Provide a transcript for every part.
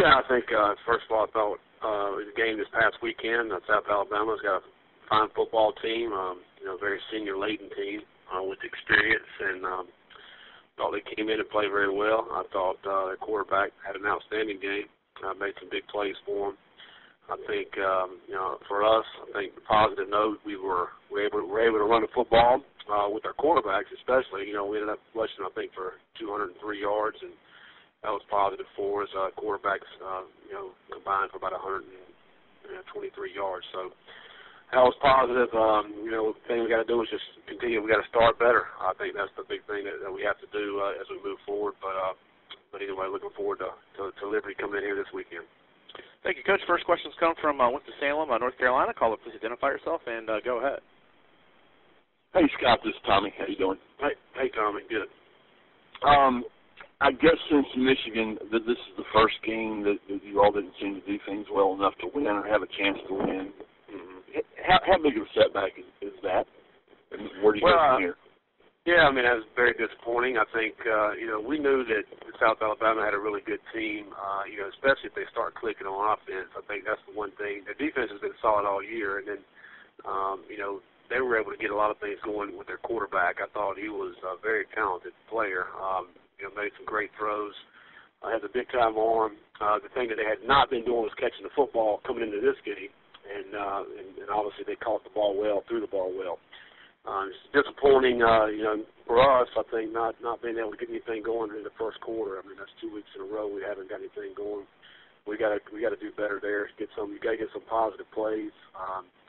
Yeah, I think, first of all, I thought the game this past weekend, South Alabama's got a fine football team, very senior-laden team with experience, and thought they came in and played very well. I thought their quarterback had an outstanding game, made some big plays for him. I think, for us, I think the positive note, we were able to run the football with our quarterbacks, especially. We ended up rushing, I think, for 203 yards, and that was positive for us. Quarterbacks, combined for about 123 yards. So that was positive. The thing we got to do is just continue. We got to start better. I think that's the big thing that we have to do as we move forward. But anyway, looking forward to Liberty coming in here this weekend. Thank you, Coach. First questions come from Winston-Salem, North Carolina. Caller, please identify yourself and go ahead. Hey, Scott, this is Tommy. How you doing? Hey, Tommy. Good. I guess since Michigan, this is the first game that you all didn't seem to do things well enough to win or have a chance to win. Mm-hmm. How big of a setback is that? And where do you go from here? Yeah, that was very disappointing. I think, we knew that South Alabama had a really good team, especially if they start clicking on offense. I think that's the one thing. Their defense has been solid all year, and then, they were able to get a lot of things going with their quarterback. I thought he was a very talented player, made some great throws, has a big-time arm. The thing that they had not been doing was catching the football coming into this game, and obviously they caught the ball well, threw the ball well. It's disappointing, for us, I think, not being able to get anything going in the first quarter. That's 2 weeks in a row we haven't got anything going. We got to do better there. You got to get some positive plays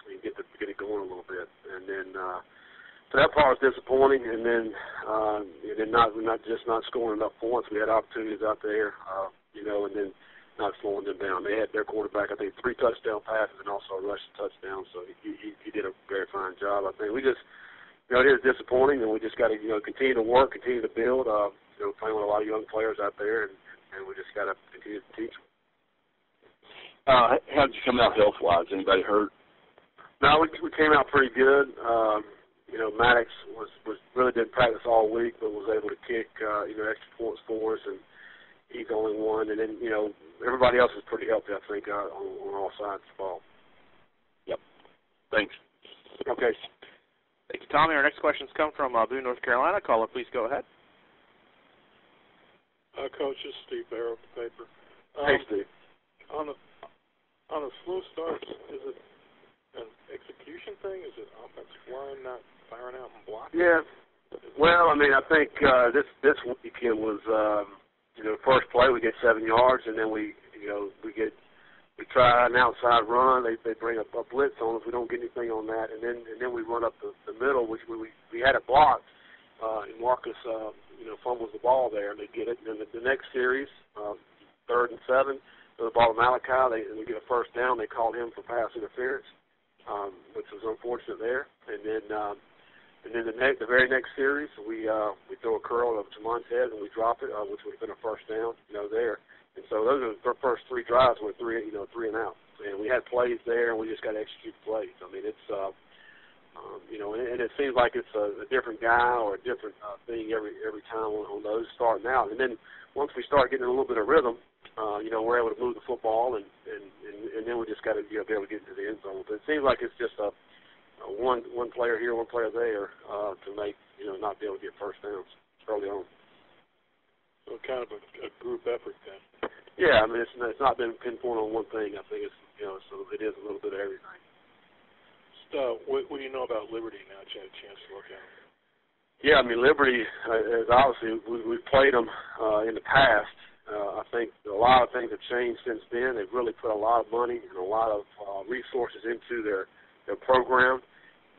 and get it going a little bit. And then so that part was disappointing. And then not scoring enough points. We had opportunities out there, and then not slowing them down. They had their quarterback, I think, 3 touchdown passes and also a rushing touchdown. So he did a very fine job. I think we just. It is disappointing, and we just got to, continue to work, continue to build. Playing with a lot of young players out there, and we just got to continue to teach them. How did you come out health-wise? Anybody hurt? No, we came out pretty good. Maddox was really didn't practice all week, but was able to kick, extra points for us, and he's only one. And then, everybody else is pretty healthy, I think, on all sides of the ball. Yep. Thanks. Okay. Thank you, Tommy. Our next questions come from Boone, North Carolina. Caller, please go ahead. Coach, this is Steve Barrow, the paper. Hey, Steve. On a slow start, is it an execution thing? Is it offensive line not firing out and blocking? Yeah. Well, I think this weekend was, first play we get 7 yards, and then we try an outside run. They bring a blitz on us. We don't get anything on that, and then we run up the middle, which we had it blocked, and Marcus fumbles the ball there, and they get it. And then the next series, 3rd and 7, the ball to Malachi. We get a first down. They called him for pass interference, which was unfortunate there. And then the very next series, we throw a curl over to Montez and we drop it, which would have been a first down, there. And so those are the first 3 drives were 3 and out. And we had plays there, and we just got to execute plays. It's and it seems like it's a different guy or a different thing every time on those starting out. And then once we start getting a little bit of rhythm, we're able to move the football, and then we just got to be able to get into the end zone. But it seems like it's just one player here, one player there to make not be able to get first downs early on. So kind of a group effort then. Yeah, it's not been pinpointed on one thing. I think it's so it is a little bit of everything. So what do you know about Liberty now that you had a chance to look at them? Yeah, Liberty is obviously we've played them in the past. I think a lot of things have changed since then. They've really put a lot of money and a lot of resources into their program.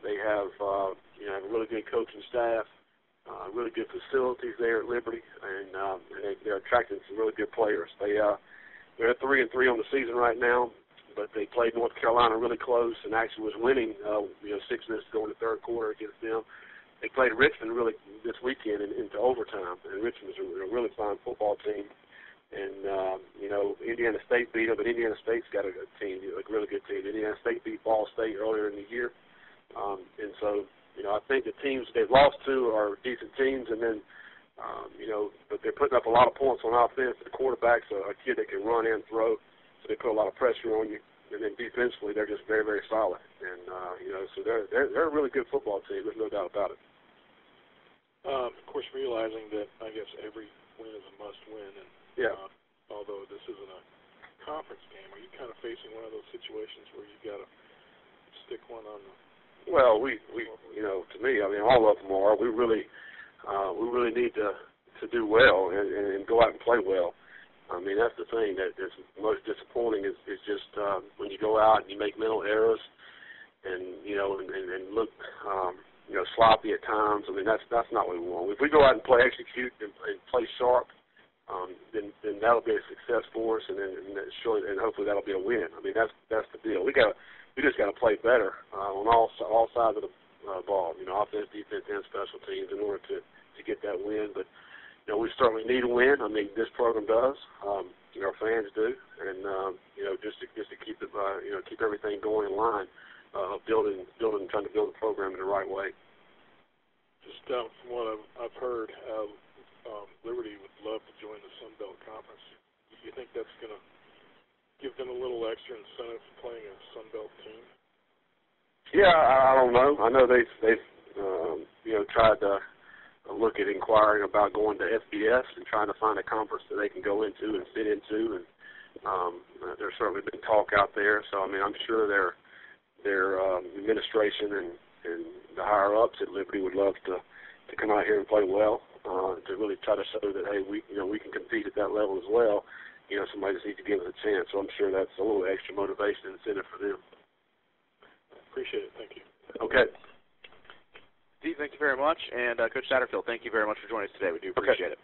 They have a really good coaching staff. Really good facilities there at Liberty, and they're attracting some really good players. They're 3-3 on the season right now, but they played North Carolina really close and actually was winning 6 minutes to go in the third quarter against them. They played Richmond really this weekend into overtime, and Richmond is a really fine football team. And Indiana State beat them, but Indiana State's got a team, a really good team. Indiana State beat Ball State earlier in the year, and so. I think the teams they've lost to are decent teams, and then But they're putting up a lot of points on offense. The quarterback's a kid that can run and throw, so they put a lot of pressure on you. And then defensively, they're just very, very solid. And so they're a really good football team. There's no doubt about it. Of course, realizing that I guess every win is a must-win, and although this isn't a conference game, are you kind of facing one of those situations where you got to stick one on the? Well, we to me, I mean, all of them are. We really need to do well and go out and play well. I mean, that's the thing that's most disappointing is just when you go out and you make mental errors and look sloppy at times. I mean, that's not what we want. If we go out and execute and play sharp, then that'll be a success for us, and hopefully that'll be a win. I mean, that's the deal. We just got to play better on all sides of the ball. Offense, defense, and special teams in order to get that win. But we certainly need a win. I mean, this program does. Our fans do, and just to keep it, keep everything going in line, trying to build the program in the right way. Just from what I've heard, Liberty would love to join the Sun Belt Conference. Do you think that's going to give them a little extra incentive for playing a Sun Belt team? Yeah, I don't know. I know they've tried to look at inquiring about going to FBS and trying to find a conference that they can go into and fit into, and there's certainly been talk out there. So I mean, I'm sure their administration and the higher ups at Liberty would love to come out here and play well, to really try to show that hey, we can compete at that level as well. Somebody just needs to give us a chance. So I'm sure that's a little extra motivation and incentive for them. Appreciate it. Thank you. Okay. Steve, thank you very much. And Coach Satterfield, thank you very much for joining us today. We do appreciate it.